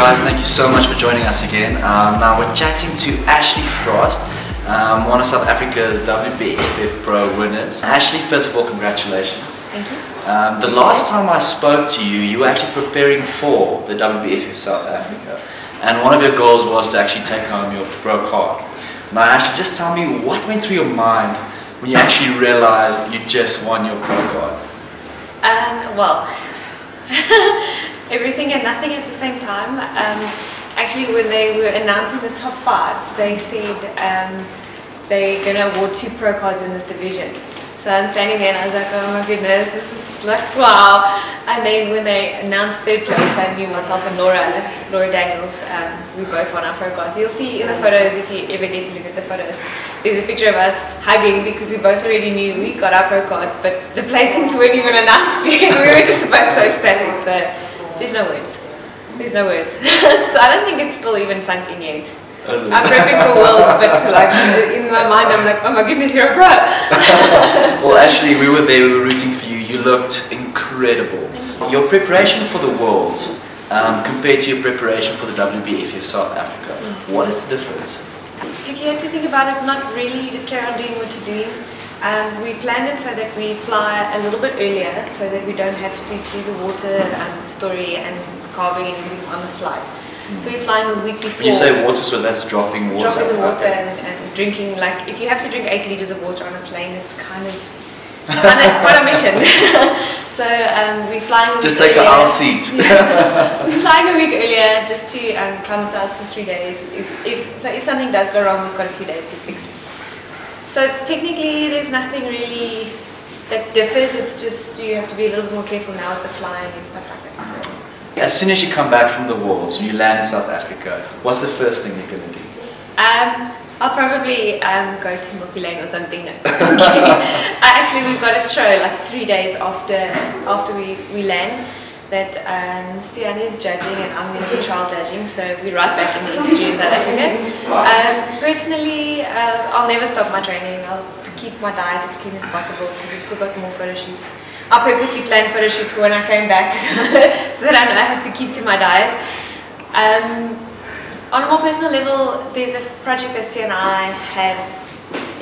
guys, thank you so much for joining us again. Now we're chatting to Ashleigh Frost, one of South Africa's Wbff Pro winners. Ashleigh, first of all, congratulations. Thank you. The last time I spoke to you, you were actually preparing for the Wbff South Africa, and one of your goals was to actually take home your pro card. Now Ashleigh, just tell me what went through your mind when you actually realized you just won your pro card? Well, everything and nothing at the same time. Actually, when they were announcing the top 5, they said they're going to award 2 pro cards in this division. So I'm standing there and I was like, oh my goodness, this is like, wow. And then when they announced 3rd place, I knew myself and Laura Daniels, we both won our pro cards. You'll see in the photos, if you ever get to look at the photos, there's a picture of us hugging because we both already knew we got our pro cards, but the placings weren't even announced yet. We were just both so ecstatic. So there's no words. There's no words. I don't think it's still even sunk in yet. I'm prepping for Worlds, but like in my mind I'm like, oh my goodness, you're a pro. Well, Ashleigh, we were there, we were rooting for you. You looked incredible. Your preparation for the Worlds compared to your preparation for the Wbff South Africa, what is the difference? If you had to think about it, not really, you just carry on doing what you're doing. We planned it so that we fly a little bit earlier so that we don't have to do the water story and carving and everything on the flight. So we're flying a week before. When you say water, so that's dropping water? Dropping the water and drinking, like if you have to drink 8 liters of water on a plane, it's kind of quite a mission. So we're flying a week just take earlier. an aisle seat. Yeah. We're flying a week earlier just to acclimatize for 3 days. If something does go wrong, we've got a few days to fix. So technically there's nothing really that differs, it's just you have to be a little bit more careful now with the flying and stuff like that. So. As soon as you come back from the Worlds, when you land in South Africa, what's the first thing you're going to do? I'll probably go to Milky Lane or something. No. Actually, we've got a show like 3 days after we land that Stian is judging and I'm going to be trial judging, so we're right back in the industry in South Africa. Personally, I'll never stop my training. I'll keep my diet as clean as possible because we've still got more photo shoots. I purposely planned photo shoots for when I came back so that I know I have to keep to my diet. On a more personal level, there's a project that Stian and I have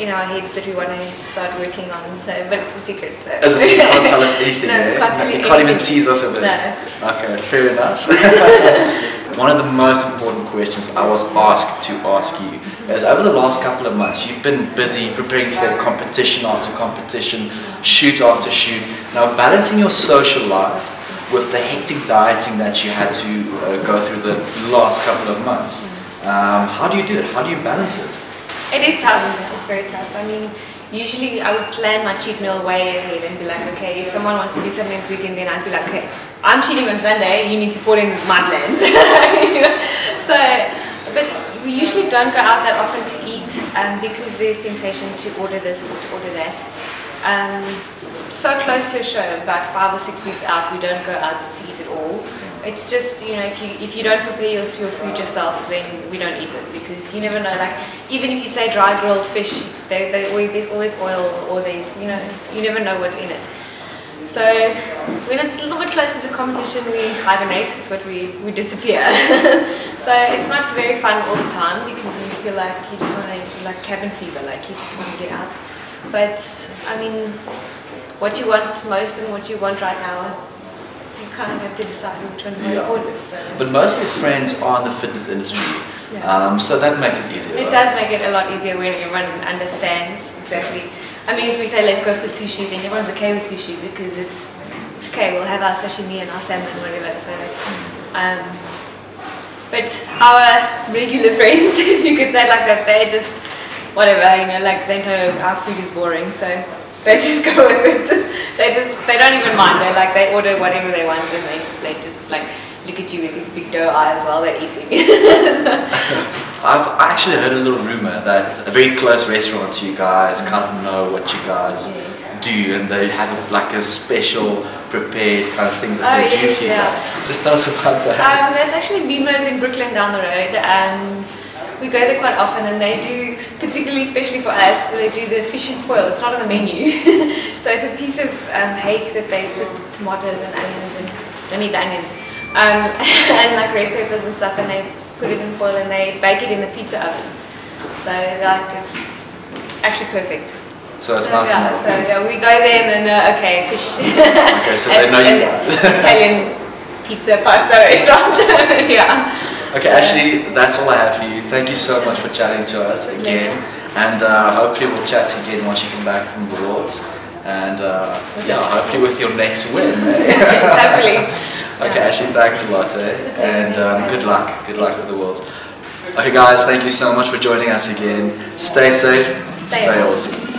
in our heads that we want to start working on, but it's a secret. So. As a secret, you can't tell us anything. No, can't tell you anything. Can't even tease us a bit. No. Okay, fair enough. One of the most important questions I was asked to ask you is, over the last couple of months, you've been busy preparing for competition after competition, shoot after shoot. Now, balancing your social life with the hectic dieting that you had to go through the last couple of months, how do you do it? How do you balance it? It is tough. It's very tough. I mean, usually I would plan my cheat meal way ahead and be like, okay, if someone wants to do something this weekend, then I'd be like, okay, I'm cheating on Sunday, you need to fall in my plans. You know? So, but we usually don't go out that often to eat because there's temptation to order this or to order that. So close to a show, about 5 or 6 weeks out, we don't go out to eat at all. It's just, you know, if you don't prepare your food yourself, then we don't eat it because you never know. Like even if you say dry grilled fish, there's always oil or there's, you know, you never know what's in it. So when it's a little bit closer to competition, we hibernate. It's what we disappear. So it's not very fun all the time because you feel like you just want to, like cabin fever, like you just want to get out. But I mean, what you want most and what you want right now, you kind of have to decide which one's more important. So. But most of your friends are in the fitness industry, so that makes it easier. It does make it a lot easier when everyone understands exactly. I mean, if we say let's go for sushi, then everyone's okay with sushi because it's okay. We'll have our sashimi and our salmon, whatever. So, but our regular friends, if you could say it like that, they're just whatever. You know, like they know our food is boring, so. They just go with it. They don't even mind. They order whatever they want and they just like look at you with these big doe eyes while they're eating. I've actually heard a little rumor that a very close restaurant to you guys kind of know what you guys do, and they have like a special prepared kind of thing that they do for you guys. Just tell us about that. That's actually Mimo's in Brooklyn down the road. We go there quite often and they do, particularly especially for us, they do the fish and foil. It's not on the menu. So it's a piece of hake that they put tomatoes and onions and don't need the onions. and like red peppers and stuff, and they put it in foil and they bake it in the pizza oven. So like it's actually perfect. So it's nice and so yeah, we go there and then okay, fish. Okay, so they know you guys. Italian pizza pasta restaurant. Yeah. Okay, so, Ashleigh, that's all I have for you. Thank you so much for chatting to us again, and hopefully we'll chat again once you come back from the Lords, and yeah, hopefully with your next win. Exactly. Okay, Ashleigh, thanks a lot, and good luck with the Worlds. Okay, guys, thank you so much for joining us again. Stay safe, stay awesome.